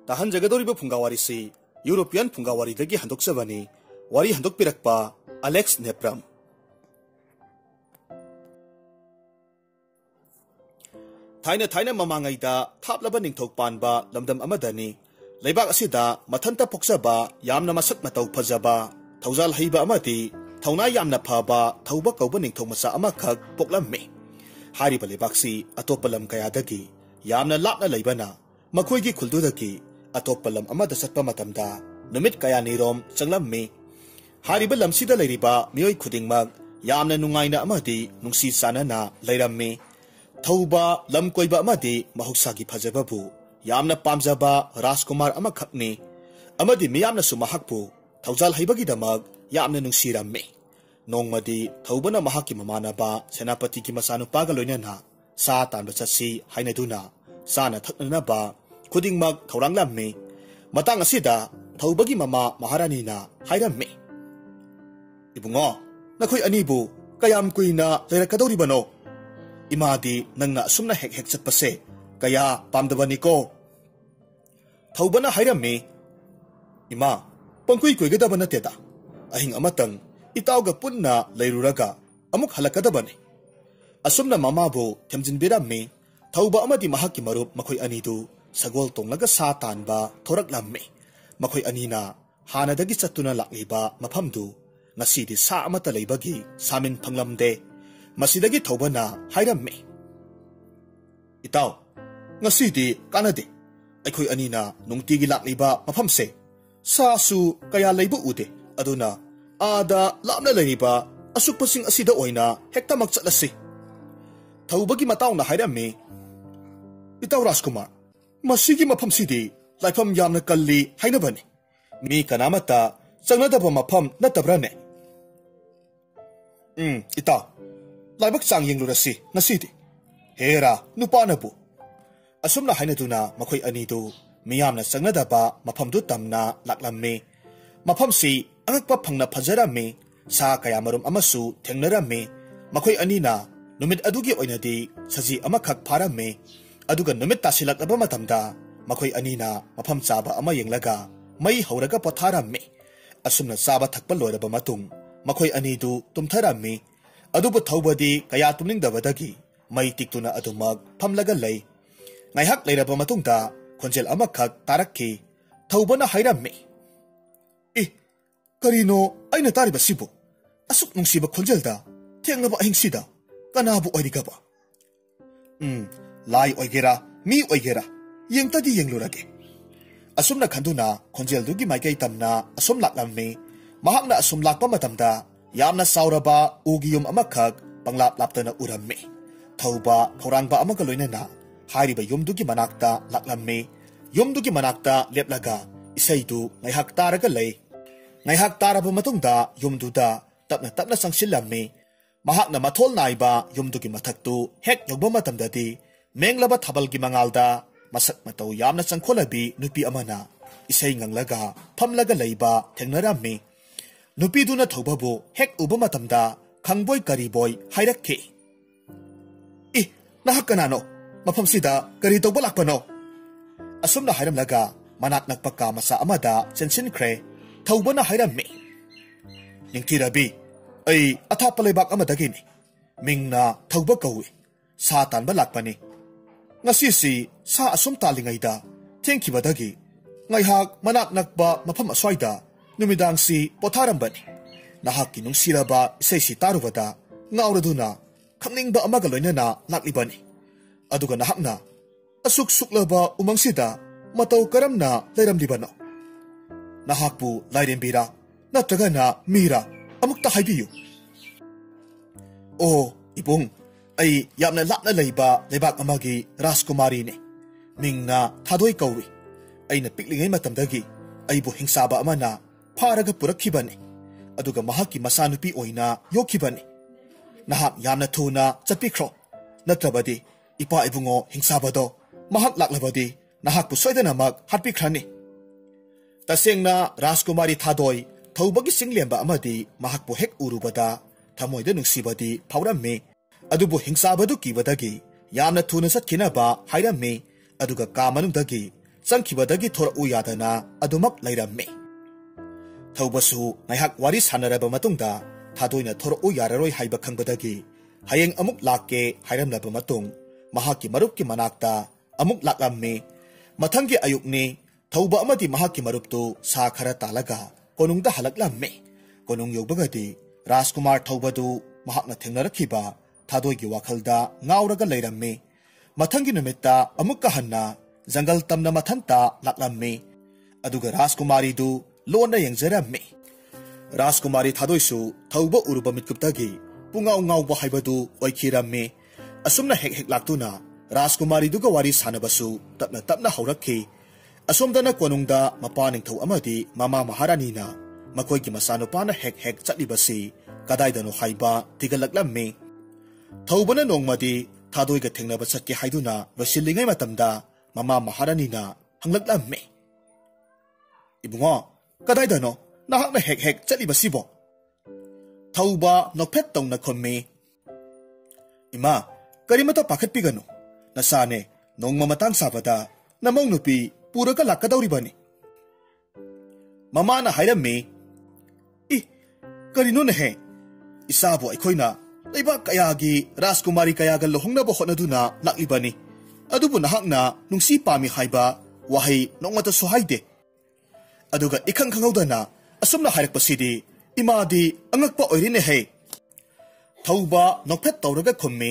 ताहनजगदोरिबा फुंगावारीसी European फुंगावारीदगी हंदोकजबनी वारी हंदोकपिरकपा Alex नेप्रम। थाइना थाइना ममांगैदा थापलबा निंथौक Panba लमदम अमदनी लेबाक असिदा मथंता पोक्सबा यामना मसक मतौ फजबा थौजाल हैबा अमदी थौना यामना फबा थौबा कौबा निंथौक मसा अमखक पोकलम्मे। हारिबा लेबाकसी अतोप्पा लम कयादगी यामना लापना लेबना मखोइगी खुलदुदगी अतोप्पा लम अमदा चटपा मतमदा नुमित कयानिरोम चंगलम्मे। हारिबा लमसिदा लेरिबा मियोय खुदिंगमक यामना नुंगाइना अमदी नुंसी चानना लेरम्मे। थौबा लम कोइबा अमदी महौसागी फजबबु यामना पामजबा राजकुमार अमखकने अमदी मियामनासु महकपु थौजाल हैबगिदमक यामना नुंसिरम्मे। नोंगमदी थौबना महाकी ममानबा सेनापति की मसानुपागा लोइनना सा तानबा चत्सि हाइनदुना साना थकनबा खुदिंगमक थौरांगलम्मे। मतंग असिदा थौबगी ममा महारानीना हाइरम्मे, इबुंगो नखोय अनिबु कयाम कुइना लेरकदौरिबनो? इमादी नंगना असुमना हेक हेक चटपसे कया पामदबनिको? थौबना हाइरम्मे, इमा पंकुई कुइगदब नतेदा अहिंग अमतंग इताउगा पुन्ना लेरुरगा अमुक हलकदबने। असुमना ममाबु थेमजिनबिरम्मे। थौबा अमदी महाकी मरुप मखोय अनिदु सगोल तोंगलगा सा तानबा थोरकलम्मे। मखोय अनिना हानदगी चत्तुना लाक्लिबा मफमदु ngasidi sa amata leibagi samin phanglamde। मसीदगी थौबना हाइरम्मे, इताउ ngasiदी कानदे अखोय अनिना नुंगतिगी लाक्लिबा मफमसे सासु कया लेबु उदे अदुना आदा लापना लेरिबा असुकपसिंग असिदा ओइना हेक्तमक चटलसी। थौबगी मताउना हाइरम्मे, इताउ राजकुमार मसीगी मफमसिदी लाइफम यामना कल्ली हाइनबने मी कनामता चंगनदबा मफम नतब्रने। इताउ लाइबक चांग येंगलुरसी ngasiदी हेरा नुपानबु असुमना हाइनदुना मखोय अनिदु मियामना चंगनदबा मफमदु तमना लाक्लम्मे। मफमसी अंगकपा फंगना फजरम्मे। सा कयामरुम अमसु थेंगनरम्मे। मखोय अनिना नुमित अदुगी ओइनदी सजी अमखक फारम्मे। अदुगा नुमित तासिलक्लबा मतमदा मखोय अनिना मफम चाबा अमा येंगलगा मई हौरगा पोथारम्मे। असुमना चाबा थकपा लोरबा मतुंग मखोय अनिदु तुमथरम्मे। अदुबु थौबदी कया तुमनिंगदबदगी मई तिक्तुना अदुमक फमलगा लई। ngaihak leiraba matungda khonjel amakhat tarakki। थौबना हाइरम्मे, ए करिनो आइना तारिबा सिबु असुक नुंसिबा खोंजेलदा थेंगबा अहिंसिदा कनाबु ओइरिगबा? लाई ओइगेरा मी ओइगेरा येंगतदी येंगलुरगे। असुमना खंदुना खोंजेलदुगी माइकै तमना असुम लाक्लम्मे। महाकना असुम लाक्पा मतमदा यामना साउरबा उगी युम अमखक पंगलाप लाप्तना उरम्मे। थौबा थौरांगबा अमका लोइनना हारिबा युमदुगी मनाक्ता लाक्लम्मे। युमदुगी मनाक्ता लेपलगा इसैदु ngaihak तारगा लई। ngaihak तारबा मतुंगदा युमदुदा तपना तपना संगसिलम्मे। महाकना मथोल नाइबा युमदुगी मथक्तु हेक योगबा मतमददी मेंगलबा थबलगी मंगालदा मसक मतौ यामना चंखोलबी नुपी अमना इसै nganglगा फमलगा लैबा थेंगनरम्मे। नुपीदुना थौबबु हेक उबा मतमदा खंगबोय करीबोय हाइरक्खे, ए नहक कनानो मफमसिदा करी तौबा लाक्पनो? असुमना हाइरमलगा मनाक नकपा का मसा अमदा चेंसिनख्रे। थौबना हाइरम्मे, निंगथिरबी ऐ अथापा लेबाक अमदगिनी मिंगना थौबा कौवे सा तानबा लाक्पनी। ngasiसी सा असुम तालिंगैदा थेंखिबदगी ngaihak मनाक नकपा मफम अस्वाइदा नुमिदांगसी पोथारम्बनी। नहाकी नुंसिरबा इसैसी तारुबदा ngaurदुना खंगनिंगबा अमगा लोइनना लाक्लिबनी। अदुगा नहाकना असुक सुक्लबा उमंगसिदा मतौ करमना लेरमलिबनो? नहाकपु लाइरेंबीरा नत्रगना मीरा अमुक्ता हाइबियु। ओ इबुंग ऐ यामना लापना लैबा लेबाक अमगी राजकुमारीने मिंगना थादोय कौवी। ऐना पिकलिंगै मतमदगी ऐबु हिंसाबा अमना फारगा पुरखिबने अदुगा महाकी मसानुपी ओइना योखिबने। नहाक यामना थुना चटपिख्रो नत्रबदी इपा इबुंगो हिंसाबदो महाक लाक्लबदी नहाकपु सोइदनमक हाटपिख्रनी। तसेंगना राजकुमारी थादोय थौबगी सिंगलेंबा अमदी महाकपु हेक उरुबदा थमोइदा नुंसिबदी फावरम्मे। अदुबु हिंसाबदु किबदगी यामना थुना चटखिनबा हाइरम्मे। अदुगा का मनुंगदगी चंखिबदगी थोरउ यादना अदुमक लैरम्मे थौबसु नायहक वारी सानरबा मतुंगदा थादोइना थोरउ याररोय हाइबा खंगबदगी हयेंग अमुक लाके हाइरमलबा मतुंग महाकी मरुपकी मनाक्ता अमुक लाक्लम्मे मथंगी अयुक्ने थौबा अमदी महाकी मरुपतु सा खरा तालगा कोनुंगदा हलक्लम्मे कोनुंग योबगदी राजकुमार थौबदु महाकना थेंगनरखिबा थादोइगी वाखलदा ngauraga लैरम्मे मथंगी नुमित्ता अमुक्का हन्ना जंगल तमना मथंता लाक्लम्मे अदुगा राजकुमारी दु लोना यंगजरम्मे राजकुमारी थादोइसु थौबा उरुबा मितकुप्तागी पुंगाउ ngaउबा हाइबदु ओइखिरम्मे असुमना हेक हेक लाक्तुना राजकुमारी दुगा वारी सानबसु तपना तपना हौरक्खि असोमदना कोनुंगदा मपा निंगथौ अमदी मामा महारानीना मखोइगी मसानुपाना हेक हेक चटलिबसि कदाइदनो हाइबा तिगलक्लम्मे थौबना नोंगमदी थादोइगा थेंगनबा चटके हाइदुना लोसिलिङै मतमदा मामा महारानीना हंगलक्लम्मे इबुंगो कदाइदनो नाहकना हेक हेक चटलिबसिबो थौबा नोफेट तौना खोम्मे इमा करिमता पाखतपिगनु नसाने नोंगमा मतंग साबदा नमौ नुपी पुरगा लाक्कदौरिबनी ममाना हाइरम्मे इ करिनो नहे इसाबो अखोइना लैबा कयागी राजकुमारी कयागा लोहंगनबो होनदुना लाक्लिबनी अदुबु नहाकना नुंसी पामी हाइबा वाहै नोंगमता सोहाइदे अदुगा इखंग खंगौदना असुमना हाइरकपसिदी इमादी अंगकपा ओइरिने है थौबा नोफेट तौरगा खुम्मे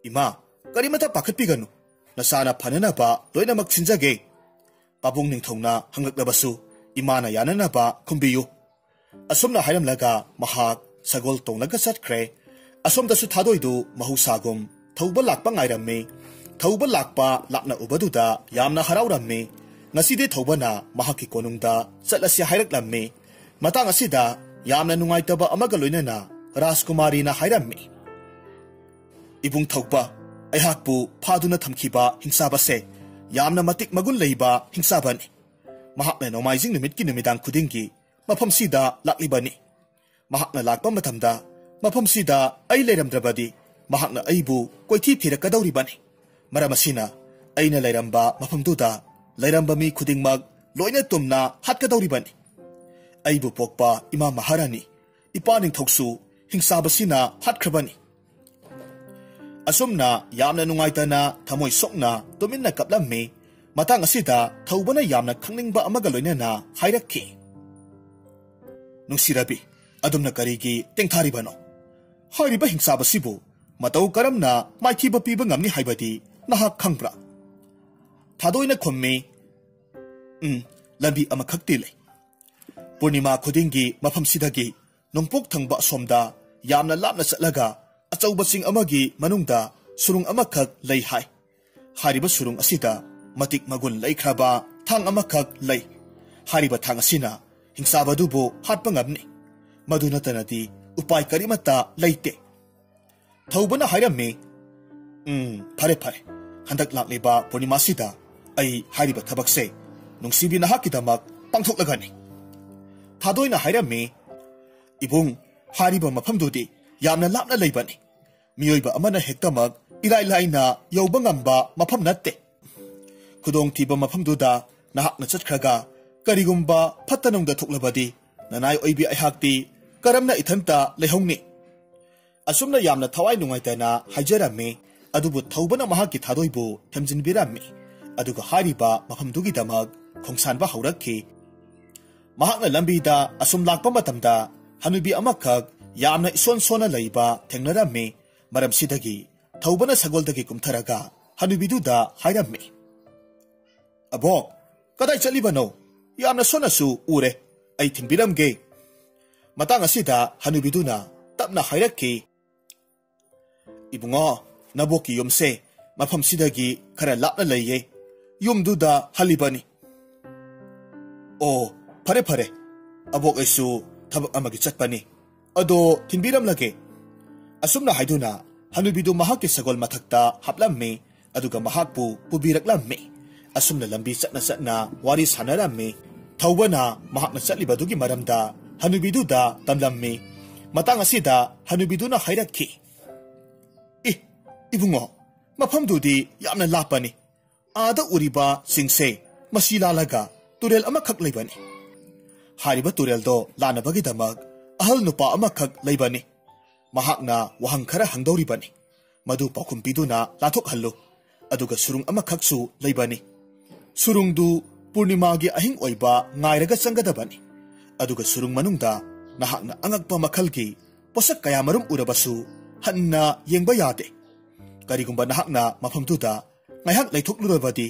इमा करिमता पाखतपिगनु नसाना फननबा लोइनमक सिनजगे पाबुंग निंथौना हंगकलबसु इमाना याननबा खुम्बियु असुमना हाइरमलगा महाक सगोल तोंलगा चटख्रे असोमदसु थादोइदु महौसागुम थौबा लाक्पा ngairame थौबा लाक्पा लाक्ना उबदुदा यामना हराउरम्मे ngaside थौबना महाकी कोनुंगदा चटलसि हाइरकलम्मे मतंग असिदा यामना नुंगाइतबा अमगा लोइनना राजकुमारीना हाइरम्मे इबुंग थौबा अहाकपु फादुना थमखिबा हिंसाबसे यामना मतिक मगुन लैबा हिंसाबनी महाकना नोमाइजिंग नुमितकी नुमिदांग खुदिंगी मफमसिदा लाक्लिबनी महाकना लाक्पा मतमदा मफमसिदा अई लेरमद्रबदी महाकना अईबु कोइथि थिरकदौरिबनी मरमसिना अईना लेरम्बा मफमदुदा लेरम्बा मी खुदिंगमग लोइना तुमना हाटकदौरिबनी अईबु पोकपा इमा महारानी इपा निंथौसु हिंसाबसिना हाटख्रबनी असुमना यामना नुंगाइतना थमोइ सोकना तुमिन्ना कपलम्मे मतंग असिदा थौबना यामना खंगनिंगबा अमगा लोइनना हाइरक्खि नुंसिरबी अदुमना करिगी तेंथारिबनो हाइरिबा हिंसाबसिबु मतौ करमना माइथिबा पीबा ngamni हाइबदी नहाक खंगब्रा थादोइना खोम्मे लंबी अमखक्ति ले पूर्णिमा खुदिंगी मफमसिदगी नोंपोक थंगबा असोमदा यामना लापना चटलगा अचौबसिंग अमगी मनुंगदा सुरुंग अमखक लई हाय हारिबा सुरुंग असिदा मतिक मगुन लैख्रबा थांग अमखक लई हारिबा थांग असिना हिंसाबदुबो हाटपा ngamni मधुनतनदी उपाय करिमता लैते थौबना हाइरम्मे फरे फरे हंदक लाक्लेबा पूर्णिमासिदा अई हारिबा थबकसे नुंसिबी नहाकिदमक पांथोक्लगनी थादोइना हाइरम्मे इबुंग हारिबा मफमदुदी यामना लापना लैबनी मियोइबा अमना हेक्तमक इराइ लाइना यौबा ngamba मफम नत्ते खुदोंग थीबा मफमदुदा नहाकना चटख्रगा करिगुम्बा फत्तनुंगदा थोक्लबदी ननाय ओइबी अहाक्ति करमना इथंता लेहौंगनी असुमना यामना थवाइ नुंगाइतना हाइजरम्मे अदुबु थौबना महाकी थादोइबु थेमजिनबिरम्मे अदुगा हारिबा मफमदुगी दमक खोंसानबा हौरक्खि महाकना लंबीदा असुम लाक्पा मतमदा हनुबी अमखक यामना इसोन सोना लैबा थेंगनरम्मे मरमसिदगी थौबना सगोलदगी कुमथरगा हनुबीदुदा हाइरम्मे अबो कदाइ चलिबनो यामना सोनासु उरे अई थिंबिरमगे मतंग असिदा हनुबीदुना तपना हाइरक्खि इबुंगो नबोकी युमसे मफमसिदगी खरा लापना लैये युमदुदा हलिबनी ओ फरे फरे अबोक ऐसु थबक अमगी चटपनी अदो थिंबिरमलगे असुमना हाइदुना हनुबीदु महाकी सगोल मथक्ता हापलम्मे अदुगा महाकपु पुबिरकलम्मे असुमना लंबी चटना चटना वारी सानरम्मे थौबना महाकना चटलिबदुगी मरमदा हनुबीदुदा तमलम्मे मतंग असिदा हनुबीदुना हाइरक्खि इबुंगो मफमदुदी यामना लापनी आदा उरिबा सिंगसे masi lalaga turel amakak leibani. Hariba turel do lanabagi damag ahal nupa amakak leibani. Mahakna wahang khara hangdori bani. Madu pakumpidu na lathok hallo. Aduga surung amakak su leibani. Surung du Purnima gi ahing oiba ngairaga changadabani. Aduga surung manungda nahakna angakpa makhalgi posak kaya marum urabasu hanna yengba yade. Karigumba nahakna mafamduda ngaihak leithoklurebadi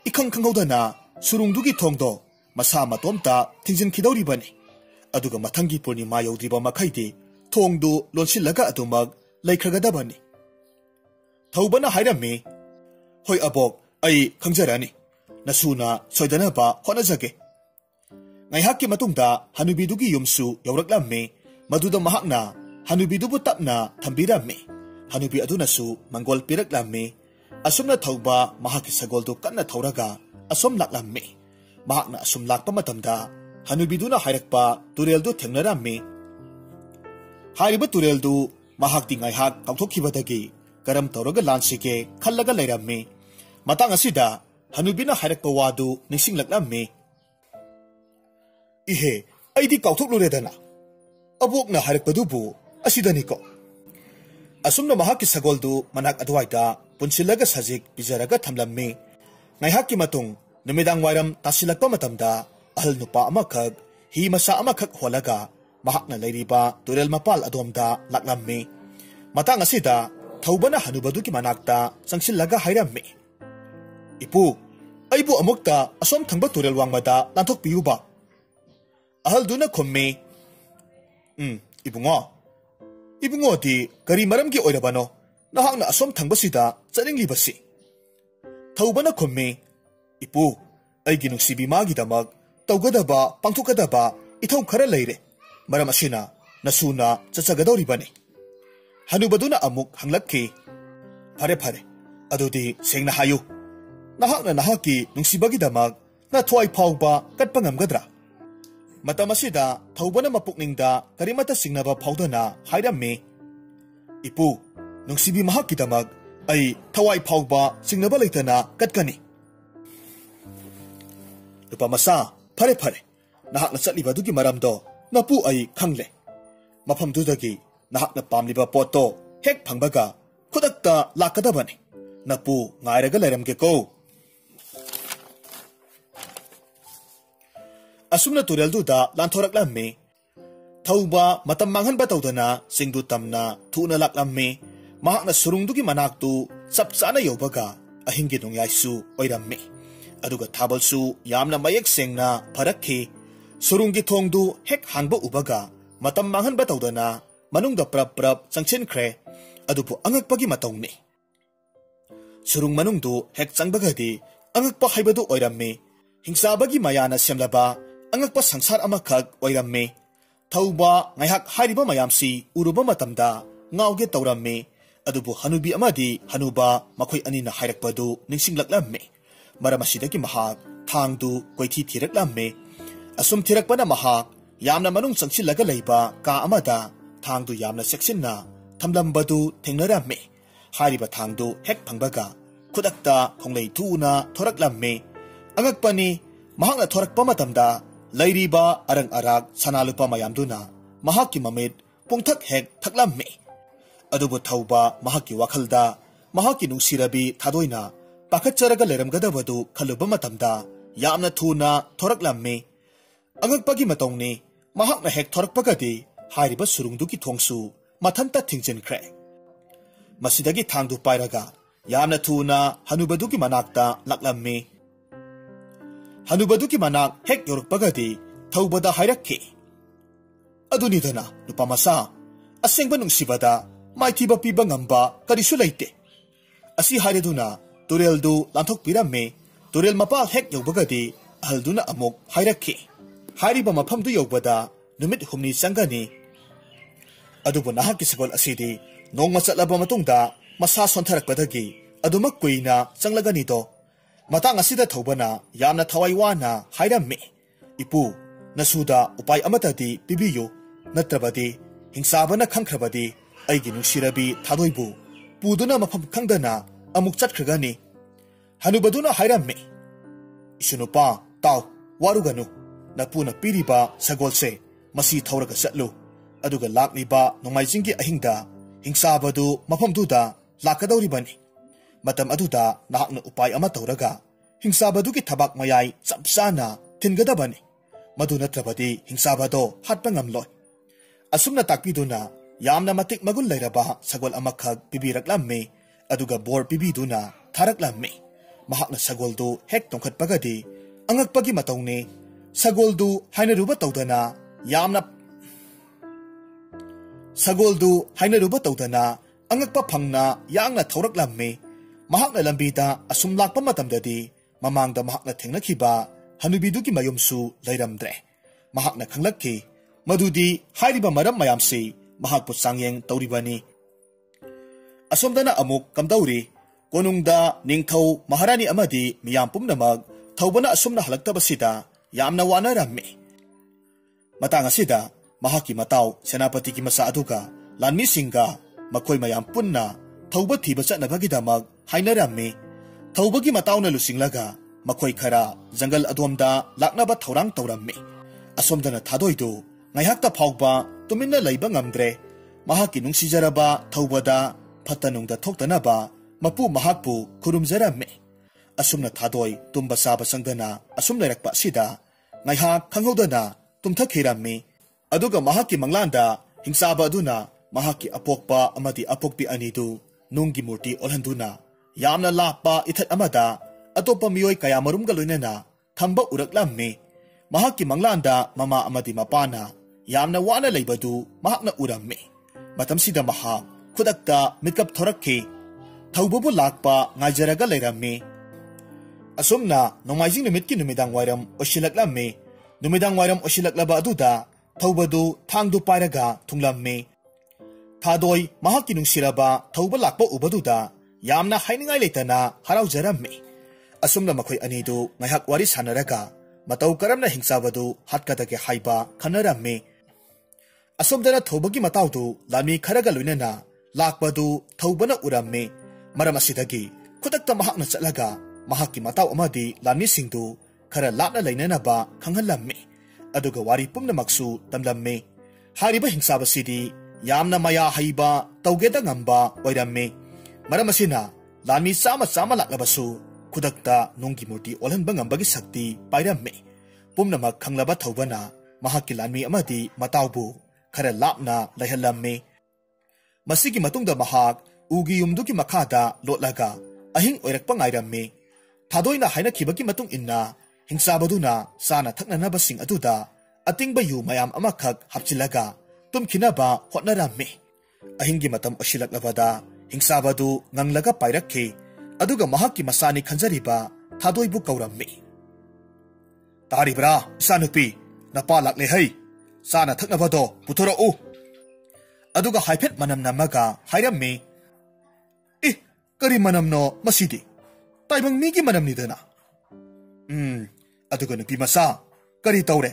ikhang khanghaudana surungdugi thongdo masa matomta thingjin khidoribani. Aduga mathangi Purnima yaudriba makhaidi thongdu lonsillaga adumag leikhragadabani. Thaubana hairami hoi abok ai khangjarani. Nasuna soidanaba honajage. Ngaihakki matungda hanubidugi yumsu yauraklammi maduda mahakna hanubidubu tapna thambiramme. Hanubi adunasu mangol piraklammi. Asumna thauba mahakki sagoldu kanna thauraga asom laklammi. Mahakna asum lakpa matamda hanubiduna hairakpa tureldu thengnarammi. Hariba tureldu mahakti ngaihak kauthokkibadagi karam tauraga lansige khallaga leirammi. Matang asida Hanubina hairakpa wadu ningsinglaklammi. Ihe, aidi kauthokluredana. Abokna hairakpadubu asidaniko. Asumna mahakki sagoldu manak adwaida punsilaga sajik bijaraga thamlammi. Ngaihakki matung numidang wairam tasilakpa matamda ahal nupa amakak hi masa amakak holaga mahakna leiriba turel mapal adomda laklammi. Matang asida thaubana hanubaduki manakta changsillaga hairammi. Ipu, aibu amukta asom thangba turel wangmada lanthok piyuba. Ahal duna khomme. Ibungo di kari maram ki oirabano. Nahakna asom thangba sida charingli basi. Thaubana khomme. Ipu, aigi nungsibi magi damag tawgadaba pangthokadaba ithau khara leire. Maram asina nasuna chachagadoribani. Hanubaduna amuk hanglakki. Phare. Adudi sengna hayu. Nahakna nahaki nungsibagi damag na thuai phauba katpa ngamgadra. Matamasida thaubana mapukningda karimata singnaba phaudana hairammi. Ipu, nungsibi mahakki damag ai thawai phauba singnaba leitana katkani. Lupamasa, phare. Nahakna chatlibadugi maramdo napu ai khangle. Mafamdudagi nahakna pamliba potto hek phangbaga khudakta lakadabani. Napu ngairaga leiramge ko. Asumna tureldu da lanthoraklammi. Thauba matam manghanba tawdana singdu tamna thuna laklammi. Mahakna surungdugi manaktu sapchana yobaga ahingi nongyaisu oirammi. Aduga thabalsu yamna mayek sengna pharakhi. Surungi thongdu hek hangba ubaga matam manghanba tawdana manungda prap changchenkre. Adubu angakpagi matawni. Surung manungdu hek changbagadi angakpa haibadu oirammi. Hingsabagi mayana semlaba angakpa sangsar amakak oirammi. Thauba ngaihak hairiba mayamsi uruba matamda ngauge tawrammi. Adubu hanubi amadi hanuba makhoi anina hairakpadu ningsinglaklammi. Maramasidagi mahak thangdu koithi thiraklammi. Asum thirakpana mahak yamna manung changsillaga leiba ka amada thangdu yamna seksinna thamlambadu thengnarammi. Hariba thangdu hek phangbaga khudakta khonglei thuna thoraklammi. Angakpani mahakna thorakpa matamda lairiba arang arak sanalupa mayamduna mahakki mamit pungthak hek thaklammi. Adubu thauba mahakki wakhalda mahakki nungsirabi thadoina pakhatcharaga leiramgadabadu khaluba matamda yamna thuna thoraklammi. Angakpagi matongni mahakna hek thorakpagadi hariba surungduki thongsu mathanta thingjenkre. Masidagi thangdu pairaga yamna thuna hanubaduki manakta laklammi. Hanubaduki manak hek yorukpagadi thaubada hairakki. Adunidana nupamasa asengba nungsibada maithiba piba ngamba karisu leite. Asi hairaduna tureldu lanthokpirammi. Turel mapal hek yobagadi ahalduna amuk hairakki. Hairiba mafamdu yobada numit humni changani. Adubu nahakki sagol asidi nongma chatlaba matungda masa sontharakpadagi adumak kuina changlaganido. Matang asida thaubana yamna thawai wana hairammi. Ipu, nasuda upai amatadi pibiyu. Natrabadi hingsabana khangkhrabadi aigi nungsirabi thadoibu puduna mafam khangdana amuk chatkhagani. Hanubaduna hairammi. Isunupa taw waruganu napuna piriba sagolse masi thauraga chatlu aduga lakliba nomaijinggi ahingda hingsabadu mafamduda lakadawribani matam aduda nahakna upai ama tawraga hingsabadu ki thabak mayai chapsana tingadabani madu natrabadi hingsabado hatpa ngamloi asumna takpiduna yamna matik magul lairaba sagol amakhak pibiraklammi aduga bor pibiduna tharaklammi mahakna sagoldu hek tongkhatpagadi angakpagi matawni sagoldu hainaruba tawdana yamna sagoldu hainaruba tawdana angakpa phangna yangna thauraklammi mahakna lambida asum lakpa matamdadi mamangda mahakna thengnakhiba hanubiduki mayumsu lairamdre mahakna khanglakki madudi hairiba maram mayamsi mahakpu sangyeng tawribani asomdana amuk kamdauri konungda ningthau maharani amadi miyam pumnamak thawbana asumna halaktabasida yamna wanarammi matang asida mahaki mataw senapati ki masa aduga lanmi singa makhoi mayam punna thawba thiba chatnabagidamak hainarammi thawbagi matawna lusinglaga makhoi khara jangal adomda laknaba thorang tawrammi asomdana thadoidu ngaihakta phawba tuminna leiba ngamdre mahaki nungsijaraba thawbada phatanungda thoktanaba mapu mahakpu khurumjaramme asumna thadoi tumba saba sangdana asum leirakpa sida ngaihak khanghodana tumthakhirammi aduga mahaki manglanda hingsaba aduna mahaki apokpa amadi apokpi anidu nunggi murti olhanduna yamna lappa ithat amada atopa miyoi kaya marumga loinana thamba uraklammi mahaki manglanda mama amadi mapana yamna wana leibadu mahakna urammi matamsida mahak khudakta mikap thorakhi thaubabu lakpa ngaijaraga leirammi asumna nomaijing numitki numidang wairam oshilaklammi numidang wairam oshilaklaba aduda thawbadu thangdu pairaga thunglammi thadoi mahakki nungsiraba thawba lakpa ubaduda yamna hainingai leitana haraujarammi asumna makhoi anidu ngaihak wari sanaraga matau karamna hingsabadu hatkadage haiba khanarammi asomdana thobagi matawdu lami kharaga loinana lakpadu thobana urammi maram asidagi khudakta mahakna chatlaga mahakki mataw amadi lami singdu khara lapna leinana ba khanghallammi aduga wari pumna maksu tamlammi hariba hingsabasidi yamna maya haiba tawgeda ngamba oirammi maram asina lami sama laklabasu khudakta nunggi murti olhanba ngambagi sakti pairammi pumna mak khanglaba thobana mahakki lami amadi matawbu khara lapna laihallammi masigi matungda mahak ugi yumduki makhada lotlaga ahing oirakpa ngairammi thadoina haina khibaki matung inna hingsabaduna sana thaknanaba sing aduda atingba yu mayam amakhak hapchilaga tumkhinaba hotnarammi ahingi matam oshilaklabada hingsabadu nganglaga pairakhi aduga mahakki masani khanjariba thadoibu kaurammi taribra isanupi napa lakle hai sana thaknabado puthorau aduga haifet manam namaga hairammi kari manam no masidi taibang migi manam nidana aduga nupi masa kari tawre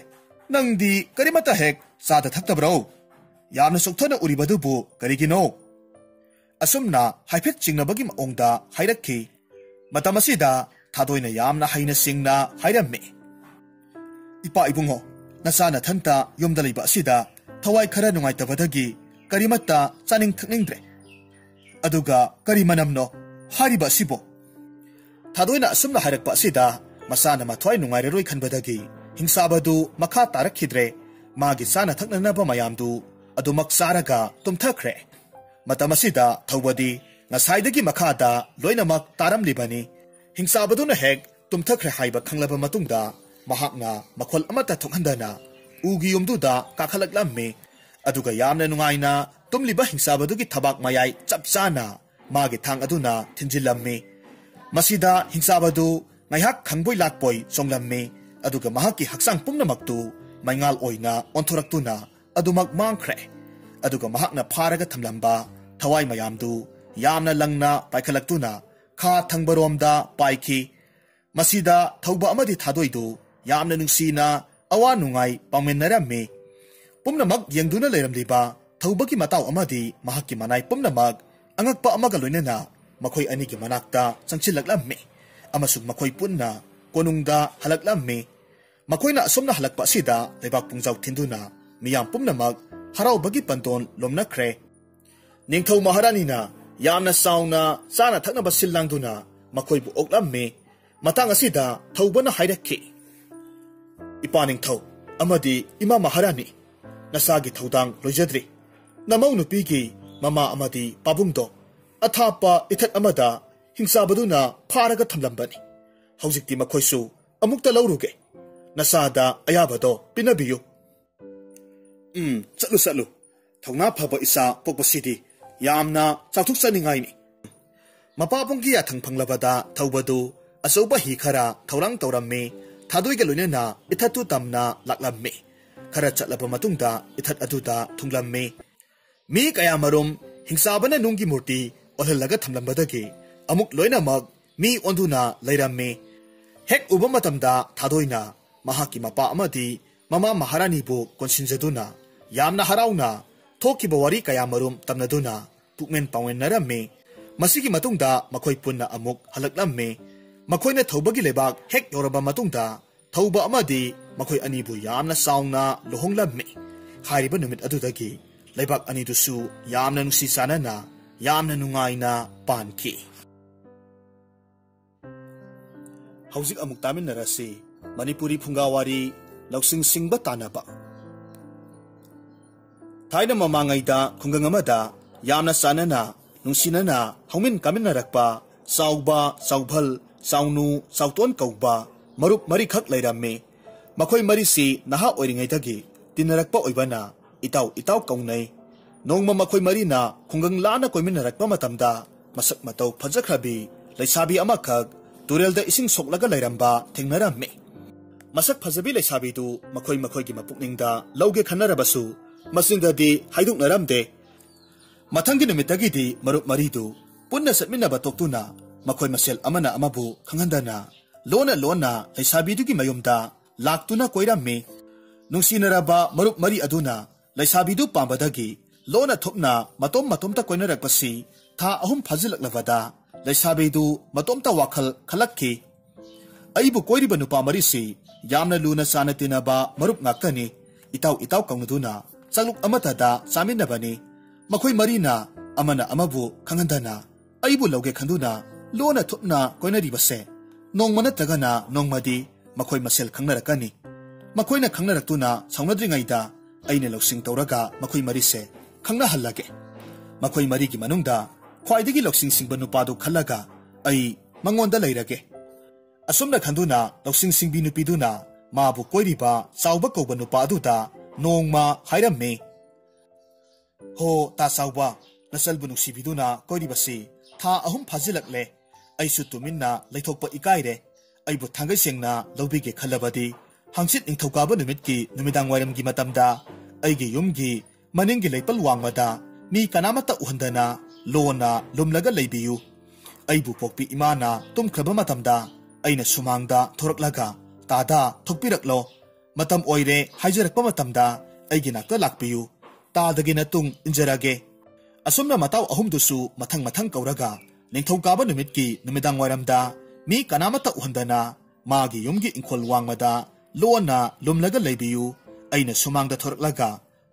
nangdi kari mata hek sada thaktabro yamna sokthona uribadubu karigino asumna haifet chingnabagi maongda hairakhi matamasida thadoina yamna haina singna hairammi ipa ibungo nasana thanta yomda leiba asida thawai khara nungaitabadagi karimata chaning thakningdre aduga kari manamno hariba sibo thadoina asumna hairakpa asida masana mathwai nungaireroi khanbadagi hingsabadu makha tarakhidre magi sana thaknanaba mayamdu adumak saraga tumthakre matamasida thawbadi ngasaidagi makhada loinamak taramlibani hingsabaduna hek tumthakre haiba khanglaba matungda mahakna makhol amata thokhandana ugi yumduda kakhalaklammi aduga yamna nungaina tumliba hingsabadugi thabak mayai chapchana magi thang aduna thinjillammi masida hingsabadu ngaihak khangboi lakpoi chonglammi aduga mahaki haksang pumnamaktu maingal oina onthoraktuna adumak mangkhre aduga mahakna pharaga thamlamba thawai mayamdu yamna langna paikhalaktuna kha thangbaromda paikhi masida thauba amadi thadoidu yamna nungsina awa nungai pamennarammi pumnamak yengduna leiramliba thawbagi mataw amadi mahakki manai pumnamak angakpa amaga loinena makhoi ani ki manakta changchilaklammi amasuk makhoi punna konungda halaklammi makoina asomna halakpa sida lebak pungjau thinduna miyam pumnamak haraubagi panton lomnakre ningthau maharani na yamna sauna sana thakna basilangduna makoibu oklammi matang asida thawbana hairakhi ipa ningthau amadi ima maharani nasagi thawdang loijadri namau nupigi mama amadi pabungdo athapa ithat amada hingsabaduna pharaga thamlambani haujikti makhoisu amukta lauruge nasada ayabado pinabiyu chalo thongna phaba isa pokpasidi yamna chauthuk saningai ni mapa pungki ya thangphanglabada thawbadu asoba hi khara thorang tawramme thadoi ge loinena ithatu tamna laklamme khara chatlaba matungda ithat aduda thunglamme mi kaya marum hingsabana nunggi murti olhalaga thamlambadagi amuk loinamak mi onduna leiramme hek uba matamda thadoina mahaki mapa amadi mama maharani bu konsinjaduna yamna harauna thokiba wari kaya marum tamnaduna pukmen pawen naramme masigi matungda makhoi punna amuk halaklamme makhoina thawbagi lebak hek yoraba matungda thawba amadi makhoi ani bu yamna sauna lohonglamme hariba numit adudagi lebak ani dusu yamna nungsi sanana yamna nungaina panki haujik amuk tamin narasi manipuri phungawari lausing singba tanaba thaina mamangaida khungang amada yamna sanana nungsinana haumin kamin narakpa sauba saubhal saunu sauton kauba marup mari khak leiramme makhoi mari si naha oiringaidagi tinarakpa oibana itaw kaunai nongma makhoi mari na khungang lana koimin narakpa matamda masak matau phajakhrabi leisabi amakhak turelda ising soklaga leiramba thengnaramme masak phajabi leisabi du makhoi gi mapukningda lauge khanarabasu masingdadi haiduk naramde mathangi numitagidi marup maridu punna satminaba toktuna makhoi masel amana amabu khanghandana lona leisabidugi mayumda laktuna koiramme nungsinaraba marup mari aduna leisabidu pambadagi lona thopna matomta koinarakpasi tha ahum phajilaklabada leisabidu matomta wakhal khalakki aibu koiriba nupa marisi yamna luna sanatinaba marup ngaktani itaw kaunaduna chaluk amatada saminabani makhoi marina amana amabu khanghandana aibu lauge khanduna lona thopna koinaribase nongmana tagana nongmadi makhoi masel khangnarakani makhoina khangnaratuna saunadringaida aine loksing tawraga makhoi marise khangna hallage makhoi marigi manungda khwaidagi loksing singba nupadu khallaga ai mangonda leirage asumna khanduna loksing singbi nupiduna mabu koiriba sauba koba nupa aduda nongma hairamme ho ta sauba nasalbu nuksibiduna koiribasi tha ahum phajilakle aisu tuminna leithokpa ikaire aibu thangai sengna lobige khalabadi hangsit ningthokaba numitki numidang wairamgi matamda aigi yumgi maningi leipal wangmada mi kanamata uhandana lona lumlaga leibiyu aibu pokpi imana tumkhraba matamda aina sumangda thoraklaga tada thokpiraklo matam oire haijarakpa matamda aigi nakta lakpiyu tadagina tung injarage asumna mataw ahumdusu mathang kauraga ningthokaba numitki numidang wairamda mi kanamata uhandana magi yumgi inkhol wangmada lona lumlaga leibiyu aina sumangda thoraklaga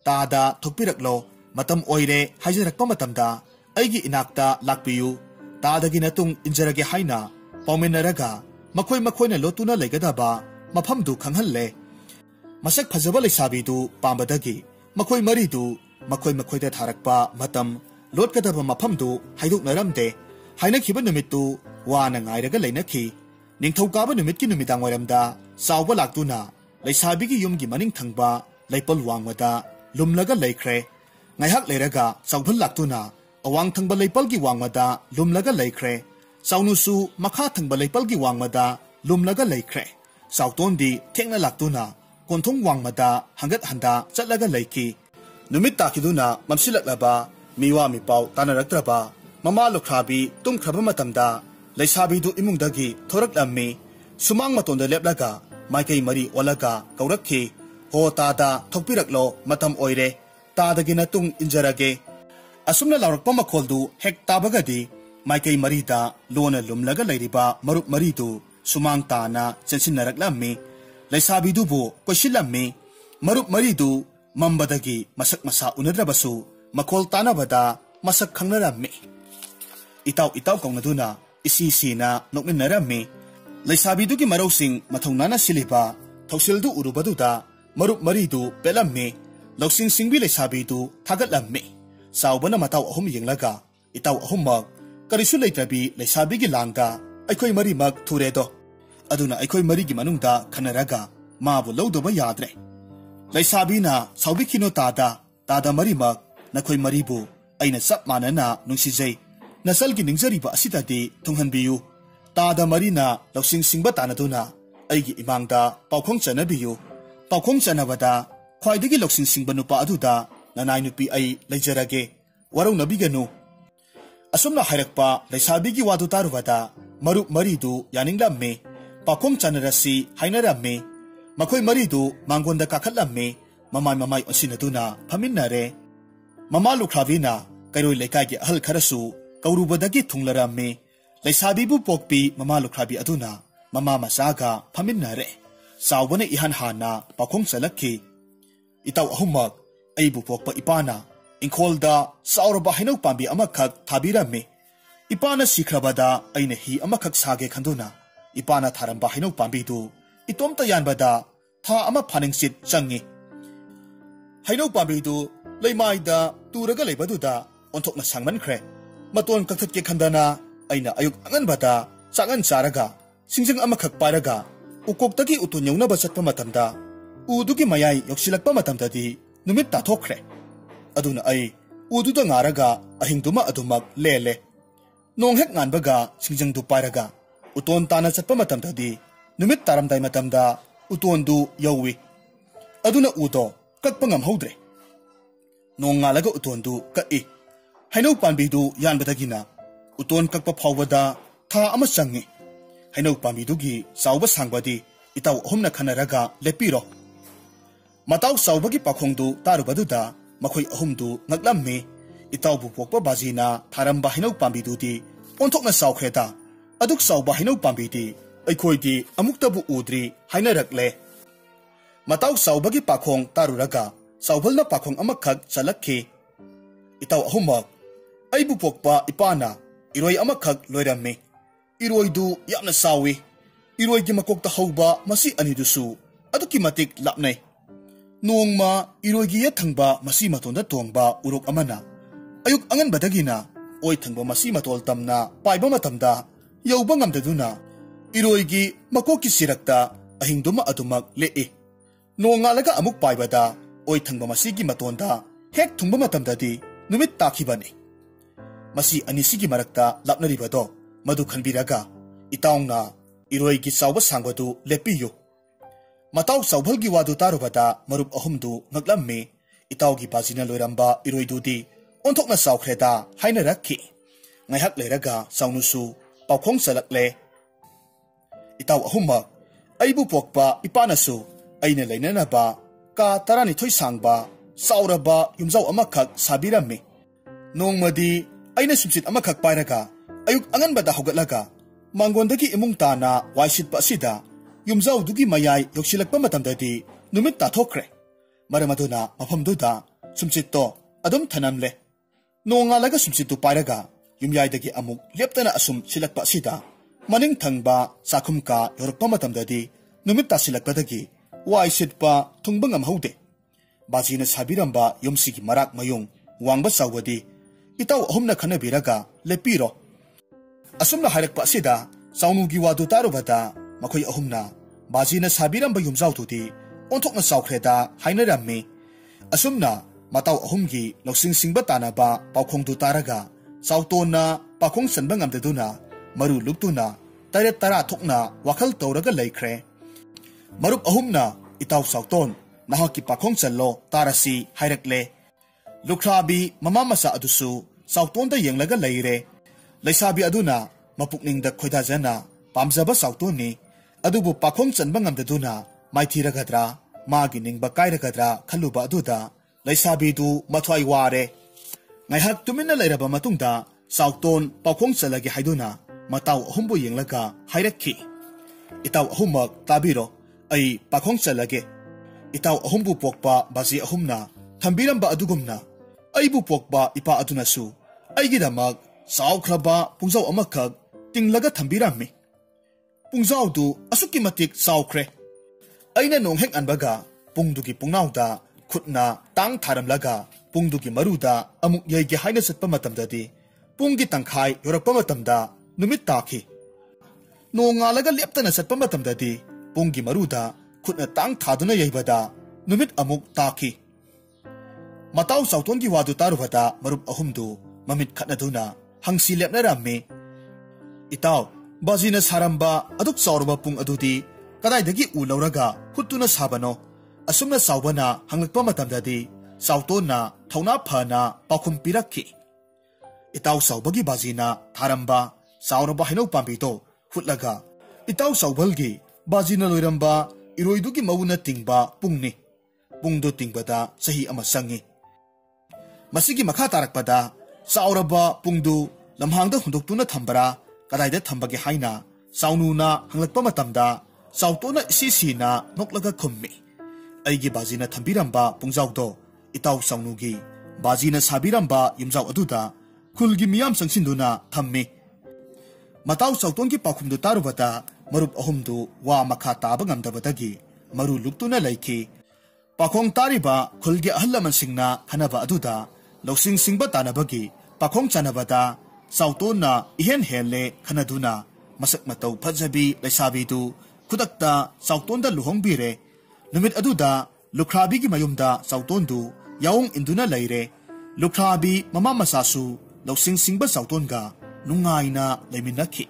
tada thokpiraklo matam oire haijarakpa matamda aigi inakta lakpiyu tadagina tung injarage haina paumenaraga makhoi lotuna leigadaba mafamdu khanghalle masak phajaba leisabidu pambadagi makhoi maridu makhoi da tharakpa matam lotkadaba mafamdu haiduk naramde haina khiba numittu wana ngairaga leinakhi ningthokaba numitki numidang wairamda sauba laktuna leisabigi yumgi maning thangba leipal wangmada lumlaga leikhre ngaihak leiraga sauphal laktuna awang thangba leipalgi wangmada lumlaga leikhre saunusu makha thangba leipalgi wangmada lumlaga leikhre sautondi thengna laktuna konthong wangmada hangat handa chatlaga leiki numit takiduna mamsilaklaba miwa mipau tanarakraba mama lokhabi tumkhraba matamda leisabidu imungdagi thoraklammi sumang matonda leplaga maikai mari olaga kaurakhi ho tada thokpiraklo matam oire tadagina tung injarage asumna laurakpa makholdu hek tabagadi maikai marida lona lumlaga leiriba marup maridu sumang tana chensinnaraklammi laisabidubu koisillammi marup maridu mambadagi masak masa unadrabasu makol tanabada masak khangnarammi itaw kaunaduna isi sina nokminnarammi laisabidugi marosing mathaunana siliba thausildu urubaduda marup maridu pelammi lawsing singbi laisabidu thagatlammi saubana mataw ahum yenglaga itaw ahummak karisu leitrabi laisabigi langda aikoi mari mak thuredo aduna aikoi mari gi manungda khanaraga mabu lawdoba yadre laisabina saubikino tada mari mak nakoi maribu aina sap manana nungsijai nasal gi ningjariba asitati thunghanbiyu tada marina lawsing singba tanaduna aigi imangda paukhong chanabiyu paukhong chanabada khwaidagi lawsing singba nupa aduda nanai nupi ai leijarage warau nabiganu asumna hairakpa laisabigi wadu tarubada marup maridu yaninglamme pakhom chanarasi hainaramme makhoi maridu mangonda kakhatlamme mamai osinaduna phaminnare mama lukhavina kairoi lekagi ahal kharasu kaurubadagi thunglaramme laisabibu pokpi mama lukhabi aduna mama masaga phaminnare sawbana ihan hana pakhom chalakhi itaw ahummak aibu pokpa ipana ingkholda sauraba hainau pambi amakhak thabirame ipana sikrabada aina hi amakhak sage khanduna ipana tharamba hainau pambi du itomta yanbada tha ama phaningsit changi hainau pambi du leimaida turaga leibaduda onthokna sangman khre maton kakthak ke khandana aina ayuk anganbada changan charaga singjang amakhak paraga ukoktagi utun yaunaba chatpa matamda udugi mayai yoksilakpa matamdadi numit ta thokre aduna ai ududa ngaraga ahingduma adumak lele nonghek nganbaga singjang du paraga uton tana chatpa matamdadi numit taramdai matamda uton du yawi aduna udo kakpa ngamhodre nongalaga uton du ka I hainau panbi du yanbadagina uton kakpa phawbada tha ama changi hainau panbi du gi sauba sangbadi itaw ahumna khanaraga lepiro mataw saubagi pakhongdu tarubaduda makhoi ahumdu ngaklammi itawbu pokpa bazina tharamba hainau pambi dudi onthokna saukreta aduk sauba hainau pambi di aikhoidi amuktabu udri hainarakle mataw saubagi pakhong taruraga saubalna pakhong amakhak chalakhi itaw ahumak aibu pokpa ipana iroi amakhak loiramme iroidu yamna sawi iroigi makokta hauba masi anidusu aduki matik lapnai nongma iroigi ya thangba masi matonda tongba urok amana ayuk angan badagina oi thangba masi matol tamna paiba matamda yauba ngamdaduna iroigi makoki sirakta ahingduma adumak le'i nongalaga amuk paibada oi thangba masi gi matonda hek thungba matamdadi numit takhibani masi anisigi marakta lapnaribado madu khanbiraga itaungna iroigi sauba sangbadu lepiyo mataw saubhalgi wadu tarubada marup ahumdu ngaklammi itawgi bazina loiramba iroidudi onthokna saukreda haina rakhi ngaihak leiraga saunusu paukhong chalakle itaw ahumma aibu pokpa ipanasu aina leinanaba ka tarani thoi sangba sauraba yumjau amakhak sabirammi nongmadi aina sumsit amakhak pairaga ayuk anganbada hogatlaga mangondagi imung tana waisitpa asida yumjau dugi mayai yoksilakpa matamdadi numit tathokre maramaduna mafamduda sumchitto adum thanamle nongalaga sumchittu pairaga yumyaidagi amuk leptana asum silakpa sida maning thangba sakhumka yorakpa matamdadi numit tasilakpadagi waisitpa thungba ngamhaude bazina sabiramba yumsigi marak mayung wangba sawadi itaw ahumna khanabiraga lepiro asumna hairakpa sida saunugi wadu tarubada makhoi ahumna bazina sabiramba yumjau tudi onthokna saukreda hainarammi asumna mataw ahumgi loksing singba tanaba paukhongdu taraga sautonna pakhong sanba ngamdaduna maru luktuna tare tara thokna wakhal tawraga laikhre marup ahumna itaw sauton nahaki pakhong challo tarasi hairakle lukhrabi mama masa adusu sautonda yenglaga leire laisabi aduna mapukningda khoidajana pamjaba sautonni adubu pakhong chanba ngamdaduna maithiragadra magi ningba kairagadra khaluba aduda laisabi du mathwai ware ngaihak tumina leiraba matungda sauton pakhong chalagi haiduna mataw ahumbu yenglaga hairakhi Itaw ahumak tabiro ay pakhong chalage. Itaw ahumbu pokpa bazi ahumna thambiramba adugumna aibu pokpa ipa adunasu aigidamak saukhraba pungzaw amakhak tinglaga thambirami. Pungzaw du asuki matik saukre. Aina nonghek anbaga pungdugi pungnawda khutna tang tharamlaga pungdugi maruda amuk yaige haina satpa matamdadi pungi tangkhai yorakpa matamda numit taki. Nongalaga leptana satpa matamdadi pungi maruda khutna tang thaduna yaibada numit amuk taki. Mataw sautongi wadu tarubada marup ahumdu mamit khatnaduna hangsi lepna ramme. Itaw bazina saramba aduk saurba pung adudi kadaidagi u lauraga huttuna sabano asumna saubana hanglakpa matamdadi sautona thauna phana pakhum pirakhi. Itaw saubagi bazina tharamba sauraba hainau pambito hutlaga itaw saubalgi bazina loiramba iroidugi mauna tingba pungni pungdo tingbada sahi ama sangi. Masigi makha tarakpada sauraba pungdu lamhangda hundoktuna thambara kadaida thambagi haina saununa hanglakpa matamda sautona sisina noklaga khummi. Aigi bazina thambiramba pungzawdo itaw saunugi bazina sabiramba yimzaw aduda khulgi miyam sangsinduna thammi. Mataw sautongi pakhumdu tarubata marup ahumdu wa makha taba ngamdabadagi maru luktuna laiki. Pakhong tariba khulgi ahallaman singna khanaba aduda lawsing singba tanabagi pakhong chanabada sautona ihen hele khanaduna masak mataw phajabi laisabidu khudakta sautonda luhongbire. Numit aduda lukrabigi mayumda sautondu yaung induna laire. Lukrabi mama masasu lawsing singba sautonga nungaina laiminakhi.